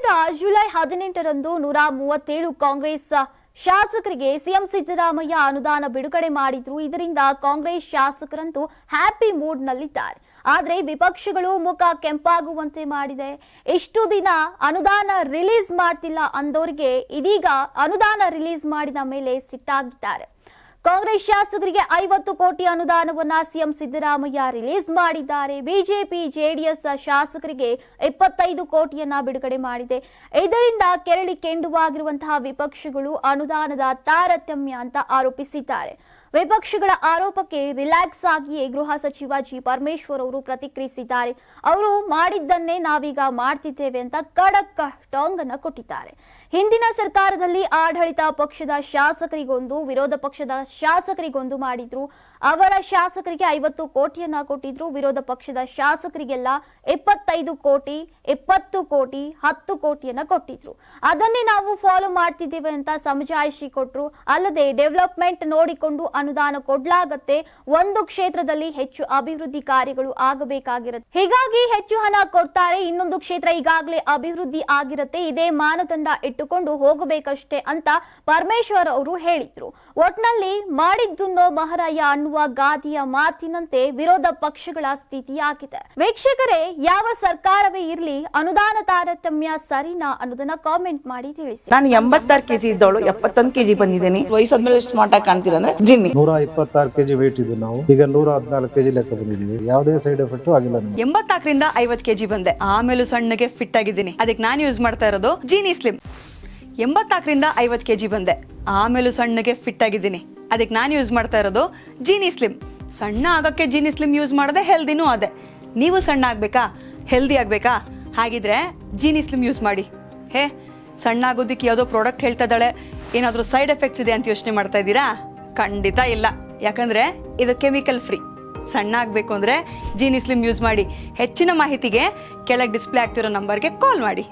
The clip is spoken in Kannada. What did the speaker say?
ಇದೀಗ ಜುಲೈ 18ರಂದು 137 ಕಾಂಗ್ರೆಸ್ ಶಾಸಕರಿಗೆ ಸಿಎಂ ಸಿದ್ದರಾಮಯ್ಯ ಅನುದಾನ ಬಿಡುಗಡೆ ಮಾಡಿದ್ರು. ಇದರಿಂದ ಕಾಂಗ್ರೆಸ್ ಶಾಸಕರಂತೂ ಹ್ಯಾಪಿ ಮೂಡ್ ನಲ್ಲಿದ್ದಾರೆ. ಆದರೆ ವಿಪಕ್ಷಗಳು ಮುಖ ಕೆಂಪಾಗುವಂತೆ ಮಾಡಿದೆ. ಇಷ್ಟು ದಿನ ಅನುದಾನ ರಿಲೀಸ್ ಮಾಡ್ತಿಲ್ಲ ಅಂದವರಿಗೆ ಇದೀಗ ಅನುದಾನ ರಿಲೀಸ್ ಮಾಡಿದ ಮೇಲೆ ಸಿಟ್ಟಾಗಿದ್ದಾರೆ. ಕಾಂಗ್ರೆಸ್ ಶಾಸಕರಿಗೆ 50 ಕೋಟಿ ಅನುದಾನವನ್ನ ಸಿಎಂ ಸಿದ್ದರಾಮಯ್ಯ ರಿಲೀಸ್ ಮಾಡಿದ್ದಾರೆ. ಬಿಜೆಪಿ ಜೆಡಿಎಸ್ ಶಾಸಕರಿಗೆ 25 ಕೋಟಿಯನ್ನ ಬಿಡುಗಡೆ ಮಾಡಿದೆ. ಇದರಿಂದ ಕೆರಳಿ ಕೆಂಡುವಾಗಿರುವಂತಹ ವಿಪಕ್ಷಗಳು ಅನುದಾನದ ತಾರತಮ್ಯ ಅಂತ ಆರೋಪಿಸಿದ್ದಾರೆ. ವಿಪಕ್ಷಗಳ ಆರೋಪಕ್ಕೆ ರಿಲ್ಯಾಕ್ಸ್ ಆಗಿಯೇ ಗೃಹ ಸಚಿವ ಜಿ ಪರಮೇಶ್ವರ್ ಅವರು ಪ್ರತಿಕ್ರಿಯಿಸಿದ್ದಾರೆ. ಅವರು ಮಾಡಿದ್ದನ್ನೇ ನಾವೀಗ ಮಾಡ್ತಿದ್ದೇವೆ ಅಂತ ಖಡಕ್ ಟಾಂಗ್ ಅನ್ನು ಕೊಟ್ಟಿದ್ದಾರೆ. ಹಿಂದಿನ ಸರ್ಕಾರದಲ್ಲಿ ಆಡಳಿತ ಪಕ್ಷದ ಶಾಸಕರಿಗೊಂದು, ವಿರೋಧ ಪಕ್ಷದ ಶಾಸಕರಿಗೊಂದು ಮಾಡಿದ್ರು. ಅವರ ಶಾಸಕರಿಗೆ 50 ಕೋಟಿಯನ್ನ ಕೊಟ್ಟಿದ್ರು. ವಿರೋಧ ಪಕ್ಷದ ಶಾಸಕರಿಗೆಲ್ಲ 25 ಕೋಟಿ, 20 ಕೋಟಿ, 10 ಕೋಟಿಯನ್ನ ಕೊಟ್ಟಿದ್ರು. ಅದನ್ನೇ ನಾವು ಫಾಲೋ ಮಾಡ್ತಿದ್ದೇವೆ ಅಂತ ಸಮಜಾಯಿಷಿ ಕೊಟ್ರು. ಅಲ್ಲದೆ ಡೆವಲಪ್ಮೆಂಟ್ ನೋಡಿಕೊಂಡು ಅನುದಾನ ಕೊಡ್ಲಾಗತ್ತೆ. ಒಂದು ಕ್ಷೇತ್ರದಲ್ಲಿ ಹೆಚ್ಚು ಅಭಿವೃದ್ಧಿ ಕಾರ್ಯಗಳು ಆಗಬೇಕಾಗಿರುತ್ತೆ, ಹೀಗಾಗಿ ಹೆಚ್ಚು ಹಣ ಕೊಡ್ತಾರೆ. ಇನ್ನೊಂದು ಕ್ಷೇತ್ರ ಈಗಾಗಲೇ ಅಭಿವೃದ್ಧಿ ಆಗಿರುತ್ತೆ. ಇದೇ ಮಾನದಂಡ ಇಟ್ಟುಕೊಂಡು ಹೋಗಬೇಕಷ್ಟೇ ಅಂತ ಪರಮೇಶ್ವರ್ ಅವರು ಹೇಳಿದ್ರು. ಒಟ್ನಲ್ಲಿ ಮಾಡಿದ್ದುನ್ನೋ ಮಹಾರಾಯ ಅನ್ನುವ ಗಾದಿಯ ಮಾತಿನಂತೆ ವಿರೋಧ ಪಕ್ಷಗಳ ಸ್ಥಿತಿಯಾಗಿದೆ. ವೀಕ್ಷಕರೇ, ಯಾವ ಸರ್ಕಾರವೇ ಇರ್ಲಿ ಅನುದಾನ ತಾರತಮ್ಯ ಸರಿನಾ ಅನ್ನೋದನ್ನ ಕಾಮೆಂಟ್ ಮಾಡಿ ತಿಳಿಸಿ. ನಾನು 86 ಕೆಜಿ ಇದ್ದವಳು 71 ಕೆಜಿ ಬಂದಿದ್ದೀನಿ. ವಯಸ್ಸಾದ್ಮೇಲೆ ಸ್ಮಾರ್ಟ್ ಆಗಿ ಕಾಣ್ತೀರಾ ಅಂದ್ರೆ ಜಿನ್ನಿ. 126 ಕೆಜಿ ವೇಟ್ ಇದೆ. ನಾವು ಈಗ 114 ಕೆಜಿ ಲೆಕ್ಕ ಬಂದಿದ್ದೀವಿ. ಯಾವುದೇ ಸೈಡ್ ಎಫೆಕ್ಟ್ ಆಗಿಲ್ಲ. 84ರಿಂದ 50 ಕೆಜಿ ಬಂದೆ. ಆಮೇಲೂ ಸಣ್ಣಗೆ ಫಿಟ್ ಆಗಿದ್ದೀನಿ. ಅದಕ್ಕೆ ನಾನು ಯೂಸ್ ಮಾಡ್ತಾ ಇರೋದು ಜೀನಿ ಸ್ಲಿಮ್. 84ರಿಂದ 50 ಕೆಜಿ ಬಂದೆ. ಆಮೇಲೂ ಸಣ್ಣಗೆ ಫಿಟ್ ಆಗಿದ್ದೀನಿ. ಅದಕ್ಕೆ ನಾನು ಯೂಸ್ ಮಾಡ್ತಾ ಇರೋದು ಜೀನಿ ಸ್ಲಿಮ್. ಸಣ್ಣ ಆಗಕ್ಕೆ ಜೀನಿ ಸ್ಲಿಮ್ ಯೂಸ್ ಮಾಡದೆ ಹೆಲ್ದಿನೂ ಅದೇ. ನೀವು ಸಣ್ಣ ಆಗ್ಬೇಕಾ, ಹೆಲ್ದಿ ಆಗ್ಬೇಕಾ? ಹಾಗಿದ್ರೆ ಜೀನಿ ಸ್ಲಿಮ್ ಯೂಸ್ ಮಾಡಿ. ಸಣ್ಣ ಆಗೋದಕ್ಕೆ ಯಾವುದೋ ಪ್ರಾಡಕ್ಟ್ ಹೇಳ್ತಾ ಇದ್ದಾಳೆ, ಏನಾದರೂ ಸೈಡ್ ಎಫೆಕ್ಟ್ಸ್ ಇದೆ ಅಂತ ಯೋಚನೆ ಮಾಡ್ತಾ ಇದ್ದೀರಾ? ಖಂಡಿತ ಇಲ್ಲ. ಯಾಕಂದ್ರೆ ಇದು ಕೆಮಿಕಲ್ ಫ್ರೀ. ಸಣ್ಣ ಆಗಬೇಕು ಅಂದ್ರೆ ಜೀನಿ ಸ್ಲಿಮ್ ಯೂಸ್ ಮಾಡಿ. ಹೆಚ್ಚಿನ ಮಾಹಿತಿಗೆ ಕೆಳಗೆ ಡಿಸ್ಪ್ಲೇ ಆಗ್ತಿರೋ ನಂಬರ್ಗೆ ಕಾಲ್ ಮಾಡಿ.